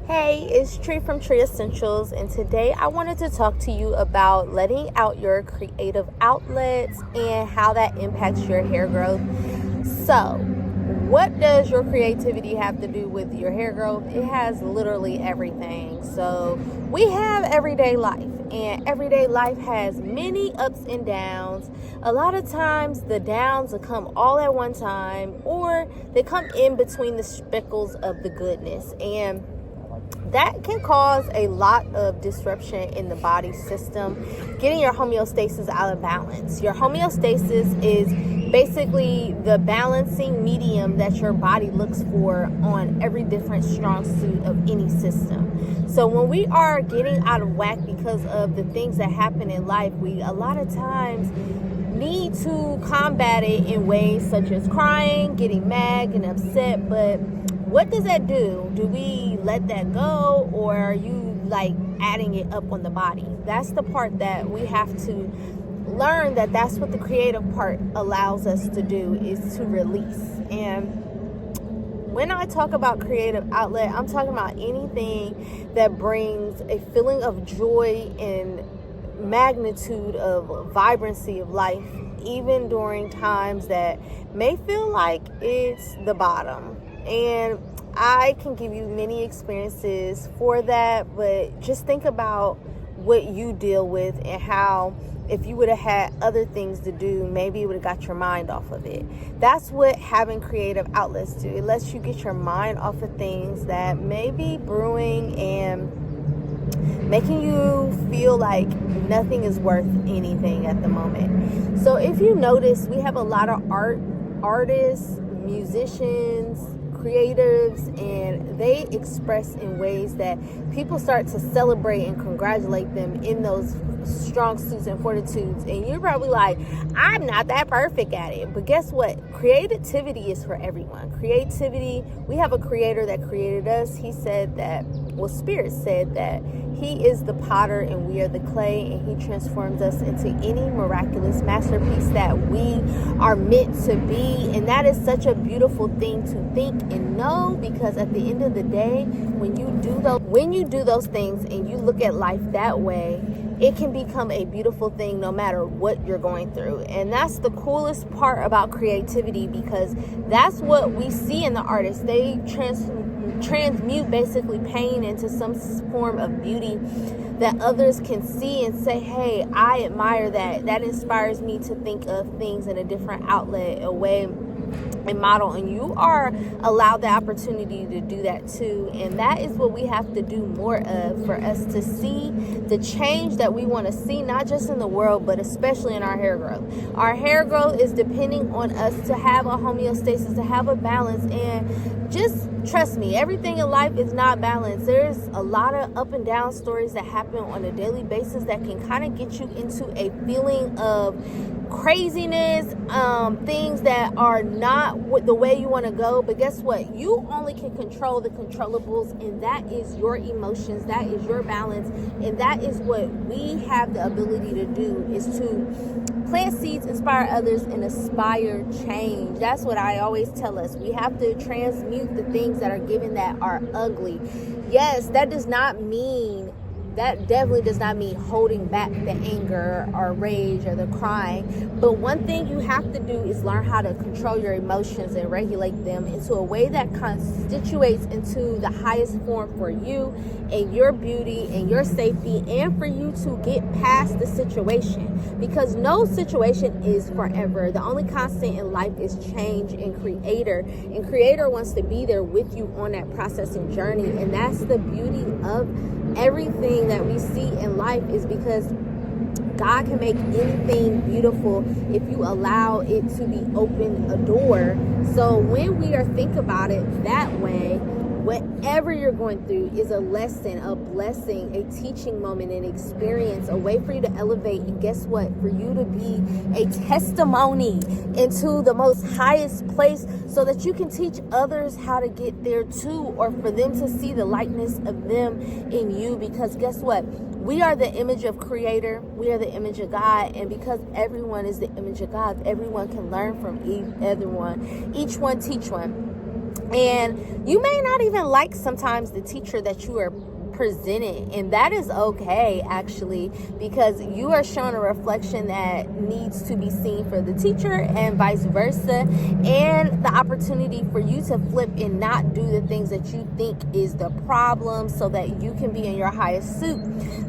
Hey, it's Tree from Tree Essentials, and today I wanted to talk to you about letting out your creative outlets and how that impacts your hair growth. So, what does your creativity have to do with your hair growth? It has literally everything. So, we have everyday life, and everyday life has many ups and downs. A lot of times, the downs will come all at one time, or they come in between the speckles of the goodness. And that can cause a lot of disruption in the body system, getting your homeostasis out of balance. Your homeostasis is basically the balancing medium that your body looks for on every different strong suit of any system. So when we are getting out of whack because of the things that happen in life, we a lot of times need to combat it in ways such as crying, getting mad and upset. But what does that do? Do we let that go, or are you like adding it up on the body? That's the part that we have to learn, that's what the creative part allows us to do, is to release. And when I talk about creative outlet, I'm talking about anything that brings a feeling of joy and magnitude of vibrancy of life, even during times that may feel like it's the bottom. And I can give you many experiences for that, but just think about what you deal with and how, if you would have had other things to do, maybe you would have got your mind off of it. That's what having creative outlets do. It lets you get your mind off of things that may be brewing and making you feel like nothing is worth anything at the moment. So if you notice, we have a lot of artists, musicians, creatives, and they express in ways that people start to celebrate and congratulate them in those strong suits and fortitudes. And you're probably like, I'm not that perfect at it. But guess what? Creativity is for everyone. Creativity, we have a creator that created us. He said that, Spirit said that he is the potter and we are the clay, and he transforms us into any miraculous masterpiece that we are meant to be. And that is such a beautiful thing to think and know, because at the end of the day, when you do those things and you look at life that way, it can become a beautiful thing no matter what you're going through. And that's the coolest part about creativity, because that's what we see in the artists. They transmute basically pain into some form of beauty that others can see and say, hey, I admire that. That inspires me to think of things in a different outlet, a way, and model. And you are allowed the opportunity to do that too. And that is what we have to do more of, for us to see the change that we want to see, not just in the world, but especially in our hair growth. Our hair growth is depending on us to have a homeostasis, to have a balance. And just trust me, everything in life is not balanced. There's a lot of up and down stories that happen on a daily basis that can kind of get you into a feeling of craziness, things that are not the way you want to go. But guess what? You only can control the controllables, and that is your emotions, that is your balance, and that is what we have the ability to do, is to plant seeds, inspire others, and aspire change. That's what I always tell us. We have to transmute the things that are given that are ugly. Yes, that definitely does not mean holding back the anger or rage or the crying. But one thing you have to do is learn how to control your emotions and regulate them into a way that constitutes into the highest form for you and your beauty and your safety, and for you to get past the situation. Because no situation is forever. The only constant in life is change and Creator. And Creator wants to be there with you on that processing journey. And that's the beauty of everything that we see in life, is because God can make anything beautiful if you allow it to be open a door. So when we are think about it that way, whatever you're going through is a lesson, a blessing, a teaching moment, an experience, a way for you to elevate. And guess what? For you to be a testimony into the most highest place, so that you can teach others how to get there too, or for them to see the likeness of them in you. Because guess what? We are the image of Creator. We are the image of God. And because everyone is the image of God, everyone can learn from everyone. Each one teach one. And you may not even like sometimes the teacher that you are presented, and that is okay, actually, because you are showing a reflection that needs to be seen for the teacher and vice versa, and the opportunity for you to flip and not do the things that you think is the problem so that you can be in your highest suit.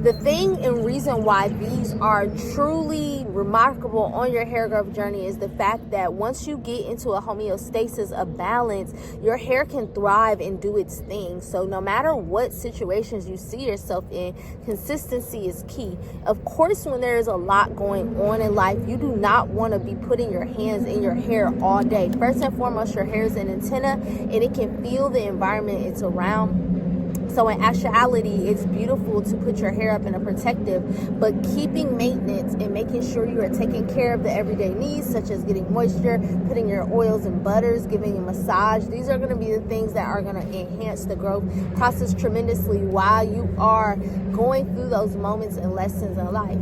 The thing and reason why these are truly remarkable on your hair growth journey is the fact that once you get into a homeostasis, a balance, your hair can thrive and do its thing. So no matter what situation you see yourself in, consistency is key. Of course, when there is a lot going on in life, you do not want to be putting your hands in your hair all day. First and foremost, your hair is an antenna and it can feel the environment it's around. So in actuality, it's beautiful to put your hair up in a protective, but keeping maintenance and making sure you are taking care of the everyday needs, such as getting moisture, putting your oils and butters, giving a massage. These are going to be the things that are going to enhance the growth process tremendously while you are going through those moments and lessons in life.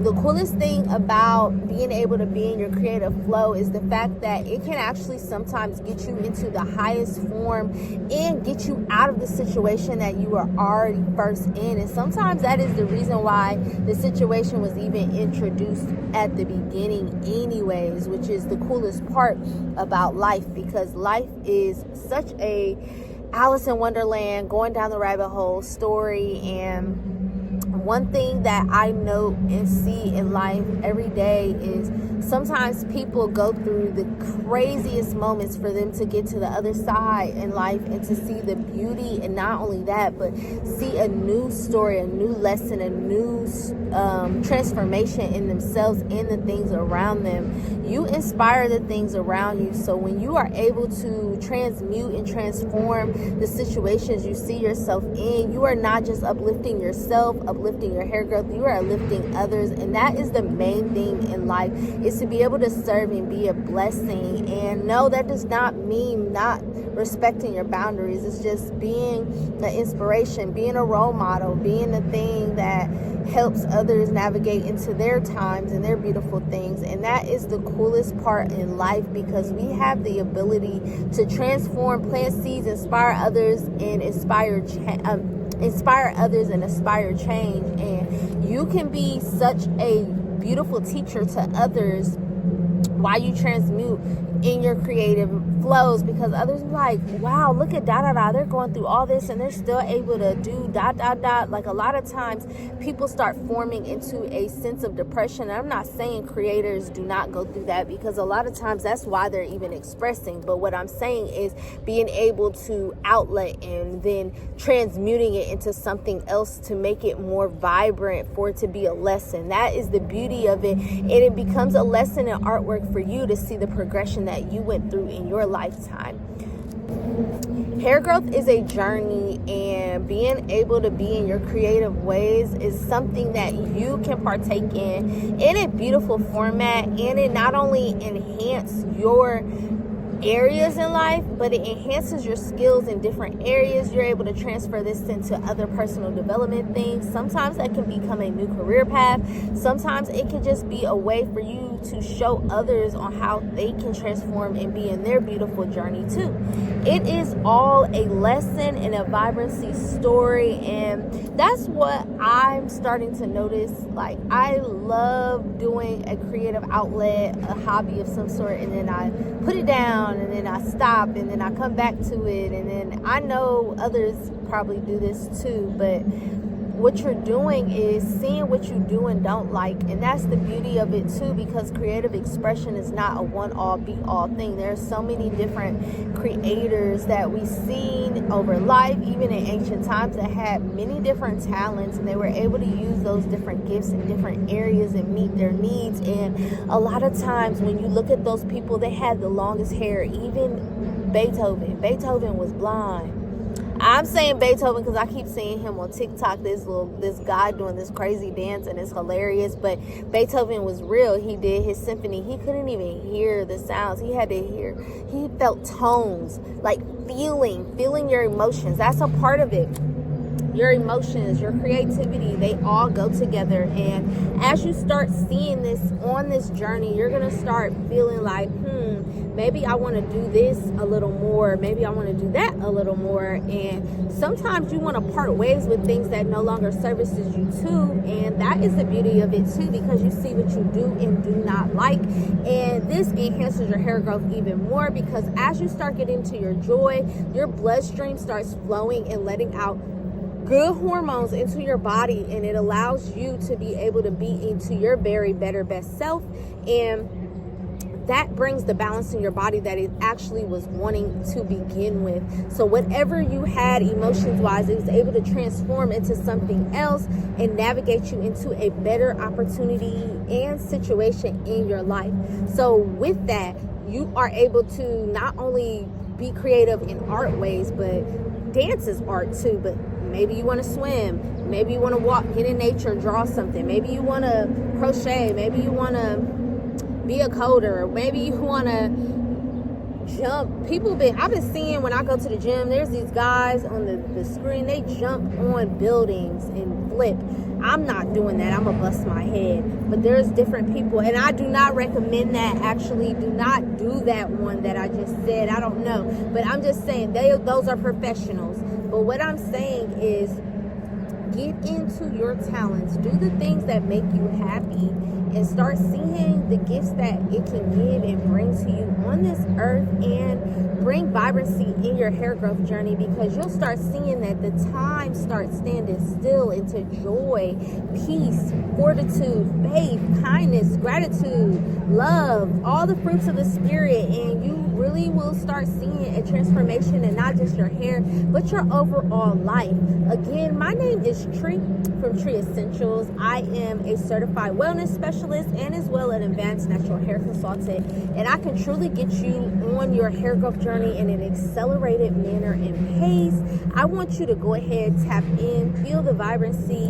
The coolest thing about being able to be in your creative flow is the fact that it can actually sometimes get you into the highest form and get you out of the situation that you were already first in. And sometimes that is the reason why the situation was even introduced at the beginning anyways, which is the coolest part about life, because life is such a Alice in Wonderland, going down the rabbit hole story. And one thing that I note and see in life every day is sometimes people go through the craziest moments for them to get to the other side in life and to see the beauty, and not only that, but see a new story, a new lesson, a new transformation in themselves and the things around them. You inspire the things around you. So when you are able to transmute and transform the situations you see yourself in, you are not just uplifting yourself, uplifting your hair growth, you are uplifting others. And that is the main thing in life, is to be able to serve and be a blessing. And no, that does not mean not respecting your boundaries. It's just being an inspiration, being a role model, being the thing that helps others navigate into their times and their beautiful things. And that is the coolest part in life, because we have the ability to transform, plant seeds, inspire others, and inspire others and aspire change. And you can be such a beautiful teacher to others while you transmute in your creative flows, because others are like, wow, look at they're going through all this and they're still able to do . Like, a lot of times people start forming into a sense of depression. And I'm not saying creators do not go through that, because a lot of times that's why they're even expressing. But what I'm saying is being able to outlet and then transmuting it into something else to make it more vibrant, for it to be a lesson. That is the beauty of it. And it becomes a lesson in artwork for you to see the progression that you went through in your lifetime. Hair growth is a journey, and being able to be in your creative ways is something that you can partake in a beautiful format. And it not only enhances your areas in life, but it enhances your skills in different areas. You're able to transfer this into other personal development things. Sometimes that can become a new career path. Sometimes it can just be a way for you to show others on how they can transform and be in their beautiful journey too. It is all a lesson and a vibrancy story, and that's what I'm starting to notice. Like, I love doing a creative outlet, a hobby of some sort, and then I put it down, and then I stop, and then I come back to it. And then I know others probably do this too, but what you're doing is seeing what you do and don't like. And that's the beauty of it too, because creative expression is not a one-all be-all thing. There are so many different creators that we've seen over life, even in ancient times, that had many different talents, and they were able to use those different gifts in different areas and meet their needs. And a lot of times when you look at those people, they had the longest hair. Even Beethoven was blind. I'm saying Beethoven because I keep seeing him on TikTok, this guy doing this crazy dance, and it's hilarious. But Beethoven was real. He did his symphony. He couldn't even hear the sounds. He felt tones, like feeling your emotions. That's a part of it. your emotions, your creativity, they all go together. And as you start seeing this on this journey, you're going to start feeling like, maybe I want to do this a little more. Maybe I want to do that a little more. And sometimes you want to part ways with things that no longer services you too. And that is the beauty of it too, because you see what you do and do not like. And this enhances your hair growth even more, because as you start getting to your joy, your bloodstream starts flowing and letting out good hormones into your body, and it allows you to be able to be into your very better best self. And that brings the balance in your body that it actually was wanting to begin with. So whatever you had emotions wise, it was able to transform into something else and navigate you into a better opportunity and situation in your life. So with that, you are able to not only be creative in art ways, but dance is art too. But maybe you want to swim, maybe you want to walk, get in nature, draw something, maybe you want to crochet, maybe you want to be a coder, maybe you want to jump. I've been seeing when I go to the gym, there's these guys on the screen, they jump on buildings and flip. I'm not doing that. I'm gonna bust my head. But there's different people, and I do not recommend that. Actually, do not do that one that I just said. I don't know, but I'm just saying those are professionals. But what I'm saying is, get into your talents, do the things that make you happy, and start seeing the gifts that it can give and bring to you on this earth, and bring vibrancy in your hair growth journey, because you'll start seeing that the time starts standing still into joy, peace, fortitude, faith, kindness, gratitude, love, all the fruits of the spirit, and you really will start seeing a transformation in not just your hair, but your overall life. Again, my name is Tree from Tree Essentials. I am a certified wellness specialist and as well an advanced natural hair consultant, and I can truly get you on your hair growth journey in an accelerated manner and pace. I want you to go ahead, tap in, feel the vibrancy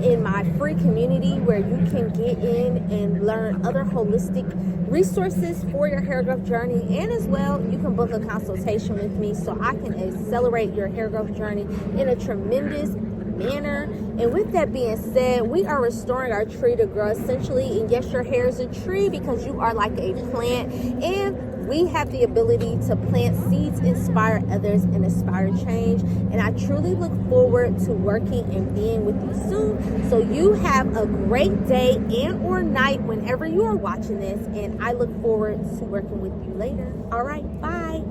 in my free community, where you can get in and learn other holistic resources for your hair growth journey, and as well you can book a consultation with me so I can accelerate your hair growth journey in a tremendous manner. And with that being said, we are restoring our tree to grow essentially. And yes, your hair is a tree because you are like a plant, and we have the ability to plant seeds, inspire others, and inspire change. And I truly look forward to working and being with you soon. So you have a great day and or night whenever you are watching this, and I look forward to working with you later. All right, bye.